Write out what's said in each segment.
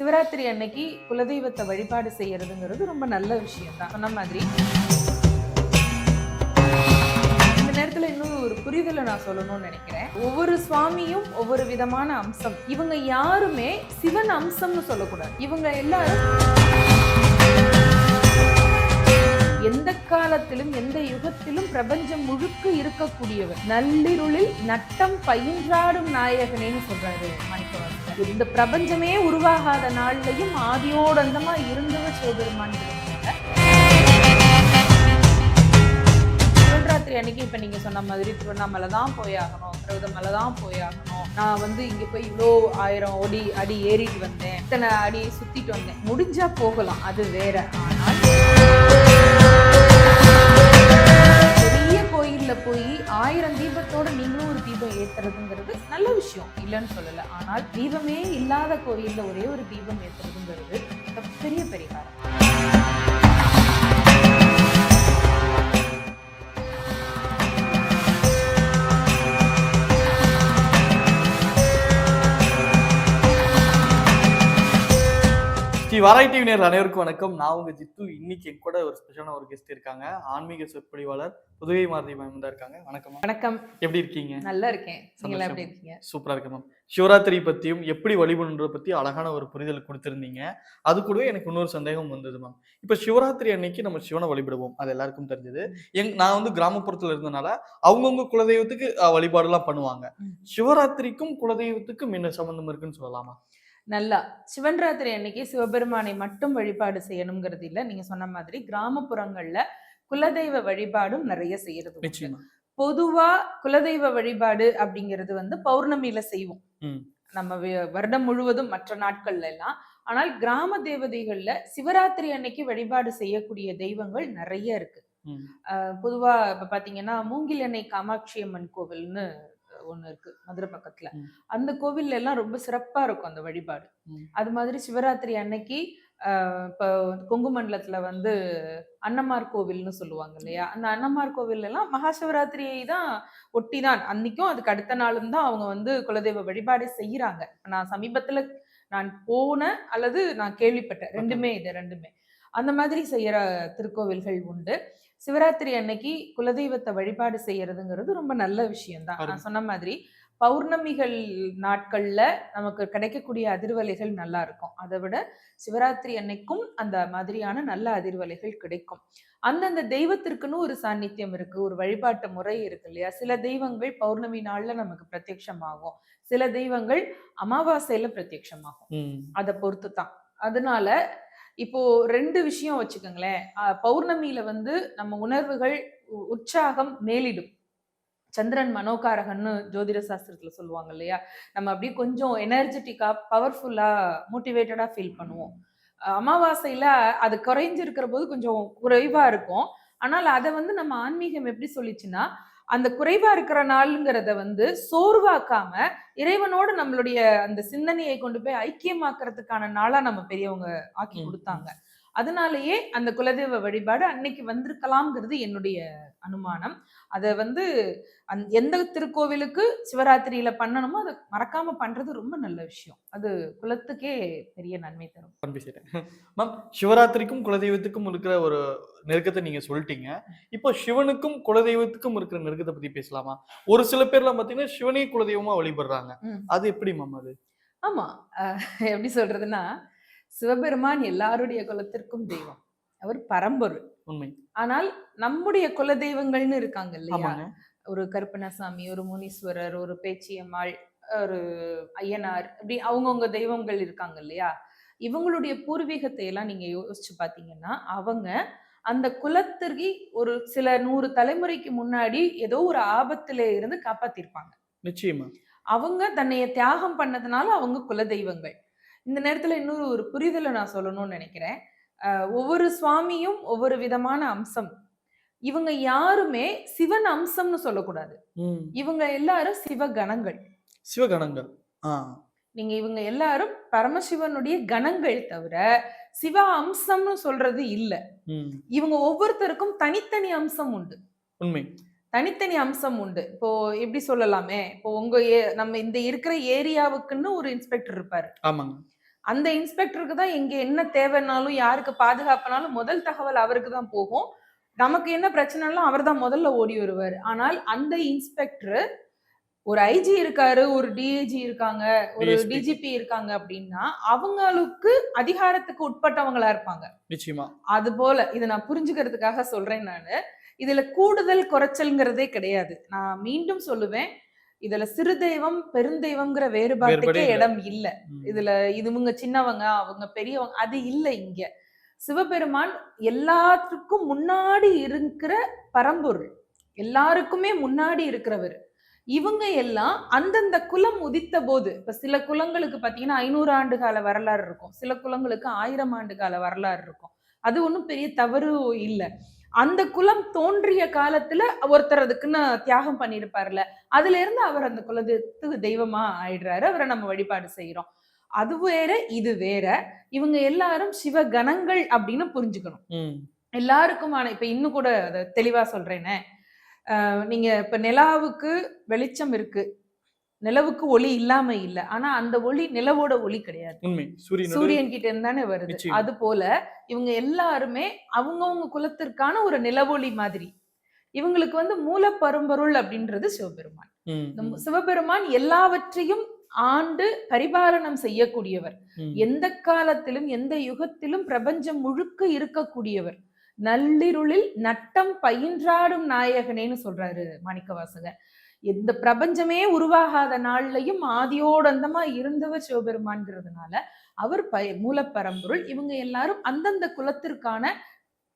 சிவராத்திரி அன்னைக்கு குலதெய்வத்தை வழிபாடு செய்யறதுங்கிறது ரொம்ப நல்ல விஷயம் தான். சொன்ன மாதிரி இந்த நேரத்துல இன்னும் ஒரு புரிதலை நான் சொல்லணும்னு நினைக்கிறேன். ஒவ்வொரு சுவாமியும் ஒவ்வொரு விதமான அம்சம். இவங்க யாருமே சிவன் அம்சம்னு சொல்லக்கூடாது. இவங்க எல்லாரும் எந்த காலத்திலும் எந்த யுகத்திலும் பிரபஞ்சம் முழுக்க இருக்கக்கூடியவர். நள்ளிருளில் நட்டம் பயின்றாடும் நாயகனேன்னு சொல்றாரு மாணிக்கவாசகர். இந்த பிரபஞ்சமே உருவாகாத நாள்லையும் ஆதியோடந்தமா இருந்தவர் சிவபெருமான். சிவராத்திரி அன்னைக்கு இப்ப நீங்க சொன்ன மாதிரி திருவண்ணாமலை தான் போயாகணும், திருவண்ணாமலை தான் போயாகணும், நான் இங்க போய் இவ்வளோ 1000 அடி ஏறிட்டு வந்தேன், இத்தனை அடி சுத்திட்டு வந்தேன், முடிஞ்சா போகலாம், அது வேற. ஆனால் பெரிய கோயில்ல போய் 1000 தீபத்தோட நீங்களும் ஒரு தீபம் ஏத்துறதுங்கிறது நல்ல விஷயம், இல்லைன்னு சொல்லல. ஆனால் தீபமே இல்லாத கோயில்ல ஒரே ஒரு தீபம் ஏத்துறதுங்கிறது பெரிய பரிகாரம். ஸ்ரீ வாராய் டிவி நேயர்கள் அனைவருக்கும் வணக்கம். நான் உங்க ஜித்து. இன்னைக்கு என் கூட ஒரு ஸ்பெஷலான ஒரு கெஸ்ட் இருக்காங்க. ஆன்மீக சொற்பொழிவாளர் புதுகை மாருதி மேம் தான் இருக்காங்க. வணக்கம். வணக்கம். எப்படி இருக்கீங்க? நல்லா இருக்கேன். நீங்க எப்படி இருக்கீங்க? சூப்பரா இருக்கு மேம். சிவராத்திரி பத்தியும் எப்படி வழிபடுன்றத பத்தி அழகான ஒரு புரிதல் கொடுத்திருந்தீங்க. அது கூடவே எனக்கு இன்னொரு சந்தேகம் வந்தது மேம். இப்ப சிவராத்திரி அன்னைக்கு நம்ம சிவனை வழிபடுவோம், அது எல்லாருக்கும் தெரிஞ்சது. நான் கிராமப்புறத்துல இருந்தனால அவங்கவுங்க குலதெய்வத்துக்கு வழிபாடு எல்லாம் பண்ணுவாங்க. சிவராத்திரிக்கும் குலதெய்வத்துக்கும் என்ன சம்பந்தம் இருக்குன்னு சொல்லலாமா? நல்லா. சிவராத்திரி அன்னைக்கு சிவபெருமானை மட்டும் வழிபாடு செய்யணுங்கிறது இல்ல. நீங்க சொன்ன மாதிரி கிராமப்புறங்கள்ல குலதெய்வ வழிபாடும் நிறைய செய்யறது. பொதுவா குலதெய்வ வழிபாடு அப்படிங்கிறது பௌர்ணமியில செய்வோம் நம்ம வருடம் முழுவதும், மற்ற நாட்கள்ல எல்லாம். ஆனால் கிராம தேவதைகள்ல சிவராத்திரி அன்னைக்கு வழிபாடு செய்யக்கூடிய தெய்வங்கள் நிறைய இருக்கு. பொதுவா இப்ப பாத்தீங்கன்னா மூங்கிலணை காமாட்சி அம்மன் கோவில்னு ஒண்ணு இருக்கு மதுரை பக்கத்துல. அந்த கோவில்ல எல்லாம் ரொம்ப சிறப்பா இருக்கும் அந்த வழிபாடு. அது மாதிரி சிவராத்திரி அன்னைக்கு இப்ப கொங்கு மண்டலத்துல அன்னமார் கோவில்னு சொல்லுவாங்க இல்லையா, அந்த அன்னமார் கோவில் எல்லாம் மகா சிவராத்திரியை தான் ஒட்டிதான், அன்னைக்கும் அதுக்கு அடுத்த நாளும் தான் அவங்க குலதெய்வ வழிபாடு செய்யறாங்க. நான் சமீபத்துல போன அல்லது நான் கேள்விப்பட்டேன், ரெண்டுமே அந்த மாதிரி செய்யற திருக்கோவில்கள் உண்டு. சிவராத்திரி அன்னைக்கு குலதெய்வத்தை வழிபாடு செய்யறதுங்கிறது ரொம்ப நல்ல விஷயம்தான். நான் சொன்ன மாதிரி பௌர்ணமிகள் நாட்கள்ல நமக்கு கிடைக்கக்கூடிய அதிர்வலைகள் நல்லா இருக்கும். அதை விட சிவராத்திரி அன்னைக்கும் அந்த மாதிரியான நல்ல அதிர்வலைகள் கிடைக்கும். அந்தந்த தெய்வத்திற்குன்னு ஒரு சாநித்தியம் இருக்கு, ஒரு வழிபாட்டு முறை இருக்கு இல்லையா. சில தெய்வங்கள் பௌர்ணமி நாள்ல நமக்கு பிரத்யட்சமாகும், சில தெய்வங்கள் அமாவாசையில பிரத்யட்சமாகும். அதை பொறுத்து தான். அதனால இப்போ 2 விஷயம் வச்சுக்கோங்களேன். பௌர்ணமியில நம்ம உணர்வுகள் உற்சாகம் மேலிடும். சந்திரன் மனோகாரகன்னு ஜோதிட சாஸ்திரத்துல சொல்லுவாங்க இல்லையா. நம்ம அப்படியே கொஞ்சம் எனர்ஜெட்டிக்கா, பவர்ஃபுல்லா, மோட்டிவேட்டடா ஃபீல் பண்ணுவோம். அமாவாசையில அது குறைஞ்சிருக்கிற போது கொஞ்சம் குறைவா இருக்கும். ஆனால் அதை நம்ம ஆன்மீகம் எப்படி சொல்லிச்சுன்னா, அந்த குறைவா இருக்கிற நாளுங்கிறத சோர்வாக்காம இறைவனோடு நம்மளுடைய அந்த சிந்தனையை கொண்டு போய் ஐக்கியமாக்குறதுக்கான நாளா நம்ம பெரியவங்க ஆக்கி கொடுத்தாங்க. அதனாலேயே அந்த குலதெய்வ வழிபாடு அன்னைக்கு வந்திருக்கலாம்ங்கிறது என்னுடைய அனுமானம். அதை எந்த திருக்கோவிலுக்கு சிவராத்திரியில பண்ணணுமோ அதை மறக்காம பண்றது ரொம்ப நல்ல விஷயம். அது குலத்துக்கே பெரிய நன்மை தரும். மேம், சிவராத்திரிக்கும் குலதெய்வத்துக்கும் இருக்கிற ஒரு நெருக்கத்தை நீங்க சொல்லிட்டீங்க. இப்போ சிவனுக்கும் குலதெய்வத்துக்கும் இருக்கிற நெருக்கத்தை பத்தி பேசலாமா? ஒரு சில பேர்லாம் பாத்தீங்கன்னா சிவனே குலதெய்வமா வழிபடுறாங்க, அது எப்படி மேம்? அது ஆமா, எப்படி சொல்றதுன்னா, சிவபெருமான் எல்லாருடைய குலத்திற்கும் தெய்வம், அவர் பரம்பொருள் உண்மை. ஆனால் நம்முடைய குல தெய்வங்கள்னு இருக்காங்க இல்லையா, ஒரு கருப்பணசாமி, ஒரு முனீஸ்வரர், ஒரு பேச்சியம்மாள், ஒரு ஐயனார், இப்படி அவங்கவுங்க தெய்வங்கள் இருக்காங்க இல்லையா. இவங்களுடைய பூர்வீகத்தை எல்லாம் நீங்க யோசிச்சு பாத்தீங்கன்னா, அவங்க அந்த குலத்திற்கு ஒரு சில 100 தலைமுறைக்கு முன்னாடி ஏதோ ஒரு ஆபத்துல இருந்து காப்பாத்திருப்பாங்க. நிச்சயமா அவங்க தன்னைய தியாகம் பண்ணதுனால அவங்க குல தெய்வங்கள். இந்த நேரத்துல இன்னொரு ஒரு புரிதலை நான் சொல்லணும்னு நினைக்கிறேன். ஒவ்வொரு சுவாமியும் ஒவ்வொரு விதமான அம்சம். இவங்க யாருமே சிவன் அம்சம்னு சொல்லக்கூடாது. இவங்க எல்லாரும் சிவகணங்கள். சிவகணங்கள். நீங்க இவங்க எல்லாரும் பரமசிவனுடைய கணங்கள் தவிர சிவ அம்சம்னு சொல்றது இல்ல. இவங்க ஒவ்வொருத்தருக்கும் தனித்தனி அம்சம் உண்டு. உண்மை. தனித்தனி அம்சம் உண்டு. இப்போ எப்படி சொல்லலாமே, இப்போ நம்ம இந்த இருக்கிற ஏரியாவுக்குன்னு ஒரு இன்ஸ்பெக்டர் இருப்பாரு. ஆமாங்க. அந்த இன்ஸ்பெக்டருக்கு தான் இங்க என்ன தேவைன்னாலும் யாருக்கு பாதுகாப்புனாலும் முதல் தகவல் அவருக்கு தான் போகும். நமக்கு என்ன பிரச்சனைனாலும் அவர் தான் முதல்ல ஓடி வருவாரு. ஆனால் அந்த இன்ஸ்பெக்டர் ஒரு ஐஜி இருக்காரு, ஒரு டிஐஜி இருக்காங்க, ஒரு டிஎஸ்பி. டிஜிபி இருக்காங்க அப்படின்னா அவங்களுக்கு அதிகாரத்துக்கு உட்பட்டவங்களா இருப்பாங்க. நிச்சயமா. அது போல இதை நான் புரிஞ்சுக்கிறதுக்காக சொல்றேன் நானு. இதுல கூடுதல் குறைச்சல்ங்கிறதே கிடையாது. நான் மீண்டும் சொல்லுவேன், இதுல சிறு தெய்வம் பெருந்தெய்வம்ங்கிற வேறுபாட்டுக்கே வேறுபாடே இல்ல. இடம் இல்ல. ம். இதுல இவங்க சின்னவங்க அவங்க பெரியவங்க அது இல்ல இங்க. சிவபெருமான் எல்லாத்துக்கும் முன்னாடி இருக்கிற பரம்பொருள், எல்லாருக்குமே முன்னாடி இருக்கிறவர். இவங்க எல்லாம் அந்தந்த குலம் உதித்த போது, இப்ப சில குலங்களுக்கு பாத்தீங்கன்னா 500 ஆண்டு கால வரலாறு இருக்கும், சில குலங்களுக்கு 1000 ஆண்டு கால வரலாறு இருக்கும். அது ஒண்ணும் பெரிய தவறு இல்ல. அந்த குலம் தோன்றிய காலத்துல ஒருத்தர் அதுக்குன்னு தியாகம் பண்ணிருப்பார்ல, அதுல இருந்து அவர் அந்த குலத்துக்கு தெய்வமா ஆயிடுறாரு, அவரை நம்ம வழிபாடு செய்யறோம். அது வேற இது வேற. இவங்க எல்லாரும் சிவகணங்கள் அப்படின்னு புரிஞ்சுக்கணும். ம். எல்லாருக்குமான இப்ப இன்னும் கூட அதை தெளிவா சொல்றேனே, நீங்க இப்ப நிலாவுக்கு வெளிச்சம் இருக்கு, நிலவுக்கு ஒளி இல்லாம இல்ல. ஆனா அந்த ஒளி நிலவோட ஒளி கிடையாது, உண்மை. சூரியனோட சூரியன் கிட்ட இருந்து தானே வருது. நிச்சயமா. அது போல இவங்க எல்லாருமே அவங்கவங்க குலத்திற்கான ஒரு நிலவொளி மாதிரி. இவங்களுக்கு வந்து மூல பரம்பொருள் அப்படின்றது சிவபெருமான். ம். இந்த ம். சிவபெருமான் எல்லாவற்றையும் ஆண்டு பரிபாலனம் செய்யக்கூடியவர். ம். எந்த காலத்திலும் எந்த யுகத்திலும் பிரபஞ்சம் முழுக்க இருக்கக்கூடியவர். நள்ளிருளில் நட்டம் பயின்றாடும் நாயகனேன்னு சொல்றாரு மாணிக்கவாசகர். இந்த பிரபஞ்சமே உருவாகாத நாள்லயும் ஆதியோடந்தமா இருந்தவர் சிவபெருமான்ங்கிறதுனால அவர் மூலப்பரம்பொருள். இவங்க எல்லாரும் அந்தந்த குலத்திற்கான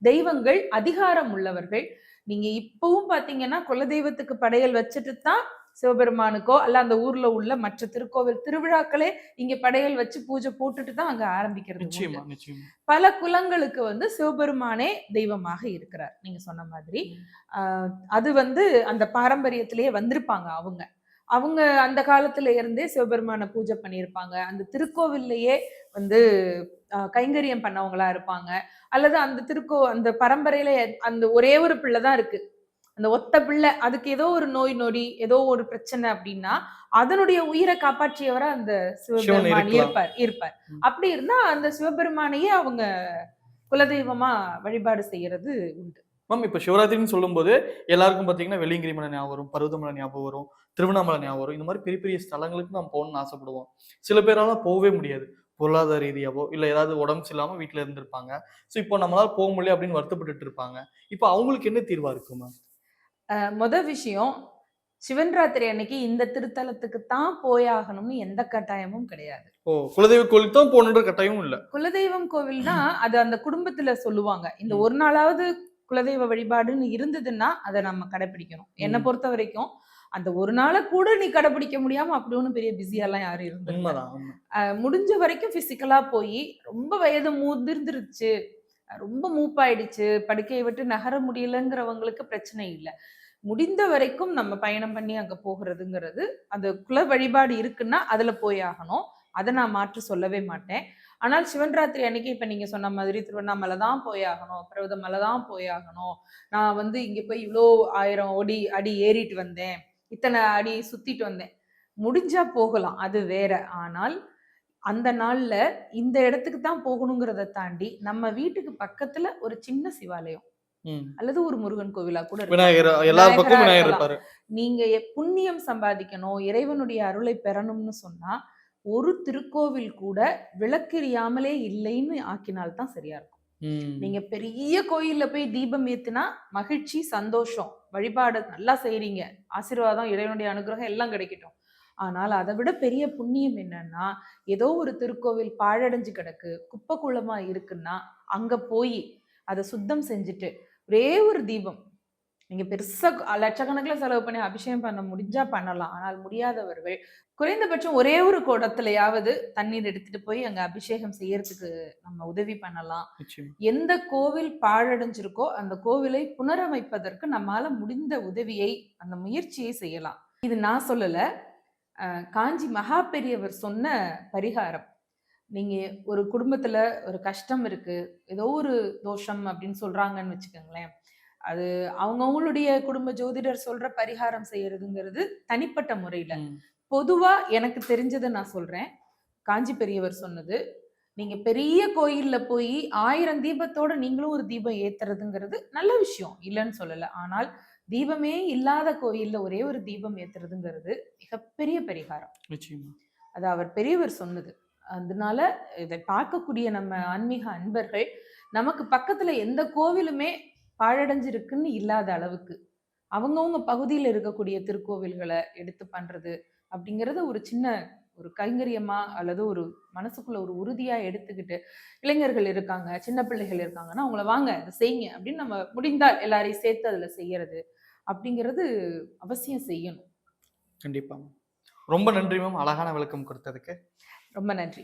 தெய்வங்கள், அதிகாரம் உள்ளவர்கள். நீங்க இப்பவும் பாத்தீங்கன்னா குலதெய்வத்துக்கு படையல் வச்சுட்டு தான் சிவபெருமானுக்கோ அல்ல அந்த ஊர்ல உள்ள மற்ற திருக்கோவில் திருவிழாக்களே இங்க படையல் வச்சு பூஜை போட்டுட்டு தான் அங்க ஆரம்பிக்கிறது உண்டு. நிச்சயமா, நிச்சயமா. பல குலங்களுக்கு வந்து சிவபெருமானே தெய்வமாக இருக்கிறார். நீங்க சொன்ன மாதிரி அது வந்து அந்த பாரம்பரியத்திலேயே வந்திருப்பாங்க அவங்க. அவங்க அந்த காலத்துல இருந்தே சிவபெருமான பூஜை பண்ணியிருப்பாங்க. அந்த திருக்கோவில்லையே வந்து கைங்கரியம் பண்ணவங்களா இருப்பாங்க. அல்லது அந்த பரம்பரையில அந்த ஒரே ஒரு பிள்ளை தான் இருக்கு, அந்த ஒத்த பிள்ளை. அதுக்கு ஏதோ ஒரு நோய் நொடி, ஏதோ ஒரு பிரச்சனை அப்படின்னா அதனுடைய உயிரை காப்பாற்றியவரா அந்த சிவபெருமான் இருப்பார். அப்படி இருந்தா அந்த சிவபெருமானையே அவங்க குலதெய்வமா வழிபாடு செய்யறது உண்டு. மேம், இப்ப சிவராத்திரின்னு சொல்லும்போது எல்லாருக்கும் பாத்தீங்கன்னா வெள்ளியங்கிரி மலை ஞாபகம் வரும், பருவதமலை ஞாபகம் வரும், திருவண்ணாமலை ஞாபகம் வரும். இந்த மாதிரி பெரிய பெரிய ஸ்தலங்களுக்கு நம்ம போகணும்னு ஆசைப்படுவோம். சில பேரால போகவே முடியாது, பொருளாதார ரீதியாவோ இல்ல ஏதாவது உடம்பு சரியில்லாம வீட்டுல இருந்திருப்பாங்க. சோ இப்போ நம்மளால போக முடியல அப்படின்னு வருத்தப்பட்டு இருப்பாங்க. இப்போ அவங்களுக்கு என்ன தீர்வா இருக்கும் மேம்? முத விஷயம், சிவன் ராத்திரி அன்னைக்கு இந்த திருத்தலத்துக்கு தான் போயாகணும்னு எந்த கட்டாயமும் கிடையாது. ஓ, குலதெய்வ கோயிலுக்கு தான் போகணுன்ற கட்டாயமும் இல்ல. குலதெய்வம் கோவில்னா அது அந்த குடும்பத்துல சொல்லுவாங்க, இந்த ஒரு நாளாவது குலதெய்வ வழிபாடுன்னு இருந்ததுன்னா அதை நம்ம கடைபிடிக்கணும். என்னை பொறுத்த வரைக்கும் அந்த ஒரு நாளை கூட நீ கடைபிடிக்க முடியாம அப்படி ஒன்றும் பெரிய பிஸியாலாம் யாரும் இருந்தது. முடிஞ்ச வரைக்கும் பிசிக்கலா போய், ரொம்ப வயது முதிர்ந்துருச்சு, ரொம்ப மூப்பாயிடுச்சு, படுக்கையை விட்டு நகர முடியலங்கிறவங்களுக்கு பிரச்சனை இல்லை. முடிந்த வரைக்கும் நம்ம பயணம் பண்ணி அங்க போகிறதுங்கிறது, அந்த குல வழிபாடு இருக்குன்னா அதுல போய் ஆகணும். அதை நான் மாற்று சொல்லவே மாட்டேன். ஆனால் சிவன் ராத்திரி அன்னைக்கு இப்ப நீங்க சொன்ன மாதிரி திருவண்ணாமலை தான் போயாகணும், பர்வதமலை தான் போயாகணும், நான் வந்து இங்க போய் இவ்வளோ 1000 அடி ஏறிட்டு வந்தேன், இத்தனை அடி சுத்திட்டு வந்தேன், முடிஞ்சா போகலாம், அது வேற. ஆனால் அந்த நாள்ல இந்த இடத்துக்கு தான் போகணுங்கிறத தாண்டி நம்ம வீட்டுக்கு பக்கத்துல ஒரு சின்ன சிவாலயம் அல்லது ஒரு முருகன் கோவிலா கூட இருப்பாரு. நீங்க புண்ணியம் சம்பாதிக்கணும், இறைவனுடைய அருளை பெறணும்னு சொன்னா ஒரு திருக்கோவில் கூட விளக்கெரியாமலே இல்லைன்னு ஆக்கினால்தான் சரியா இருக்கும். நீங்க பெரிய கோயில்ல போய் தீபம் ஏத்துனா மகிழ்ச்சி, சந்தோஷம், வழிபாடு நல்லா செய்றீங்க, ஆசீர்வாதம், இறைவனுடைய அனுகிரகம் எல்லாம் கிடைக்கட்டும். ஆனால் அதை விட பெரிய புண்ணியம் என்னன்னா, ஏதோ ஒரு திருக்கோவில் பாழடைஞ்சு கிடக்கு, குப்பை குளமா இருக்குன்னா அங்க போய் அதை சுத்தம் செஞ்சுட்டு ஒரே ஒரு தீபம், நீங்க பெருசா லட்சக்கணக்கில் செலவு பண்ணி அபிஷேகம் பண்ண முடிஞ்சா பண்ணலாம். ஆனால் முடியாதவர்கள் குறைந்தபட்சம் ஒரே ஒரு குடத்துலயாவது தண்ணீர் எடுத்துட்டு போய் அங்க அபிஷேகம் செய்யறதுக்கு நம்ம உதவி பண்ணலாம். எந்த கோவில் பாழடைஞ்சிருக்கோ அந்த கோவிலை புனரமைப்பதற்கு நம்மால முடிந்த உதவியை, அந்த முயற்சியை செய்யலாம். இது நான் சொல்லல, காஞ்சி மகா பெரியவர் சொன்ன பரிகாரம். நீங்க ஒரு குடும்பத்துல ஒரு கஷ்டம் இருக்கு, ஏதோ ஒரு தோஷம் அப்படின்னு சொல்றாங்கன்னு வச்சுக்கோங்களேன், அது அவங்கவுங்களுடைய குடும்ப ஜோதிடர் சொல்ற பரிகாரம் செய்யறதுங்கிறது தனிப்பட்ட முறையில. பொதுவா எனக்கு தெரிஞ்சதை நான் சொல்றேன். காஞ்சி பெரியவர் சொன்னது, நீங்க பெரிய கோயில்ல போய் 1000 தீபத்தோட நீங்களும் ஒரு தீபம் ஏத்துறதுங்கிறது நல்ல விஷயம், இல்லைன்னு சொல்லல. ஆனால் தீபமே இல்லாத கோயில்ல ஒரே ஒரு தீபம் ஏத்துறதுங்கிறது மிகப்பெரிய பரிகாரம். நிச்சயமா. அது அவர் பெரியவர் சொன்னது. அதனால இதை பார்க்கக்கூடிய நம்ம ஆன்மீக அன்பர்கள், நமக்கு பக்கத்துல எந்த கோவிலுமே பாழடைஞ்சிருக்குன்னு இல்லாத அளவுக்கு அவங்கவங்க பகுதியில இருக்கக்கூடிய திருக்கோவில்களை எடுத்து பண்றது அப்படிங்கறது ஒரு சின்ன ஒரு கைங்கரியமா அல்லது ஒரு மனசுக்குள்ள ஒரு உறுதியா எடுத்துக்கிட்டு, இளைஞர்கள் இருக்காங்க, சின்ன பிள்ளைகள் இருக்காங்கன்னா அவங்கள வாங்க இதை செய்யுங்க அப்படின்னு நம்ம முடிந்தால் எல்லாரையும் சேர்த்து அதுல செய்யறது அப்படிங்கிறது அவசியம் செய்யணும். கண்டிப்பா. ரொம்ப நன்றி மேம். அழகான விளக்கம் கொடுத்ததுக்கு. ரொம்ப நன்றி.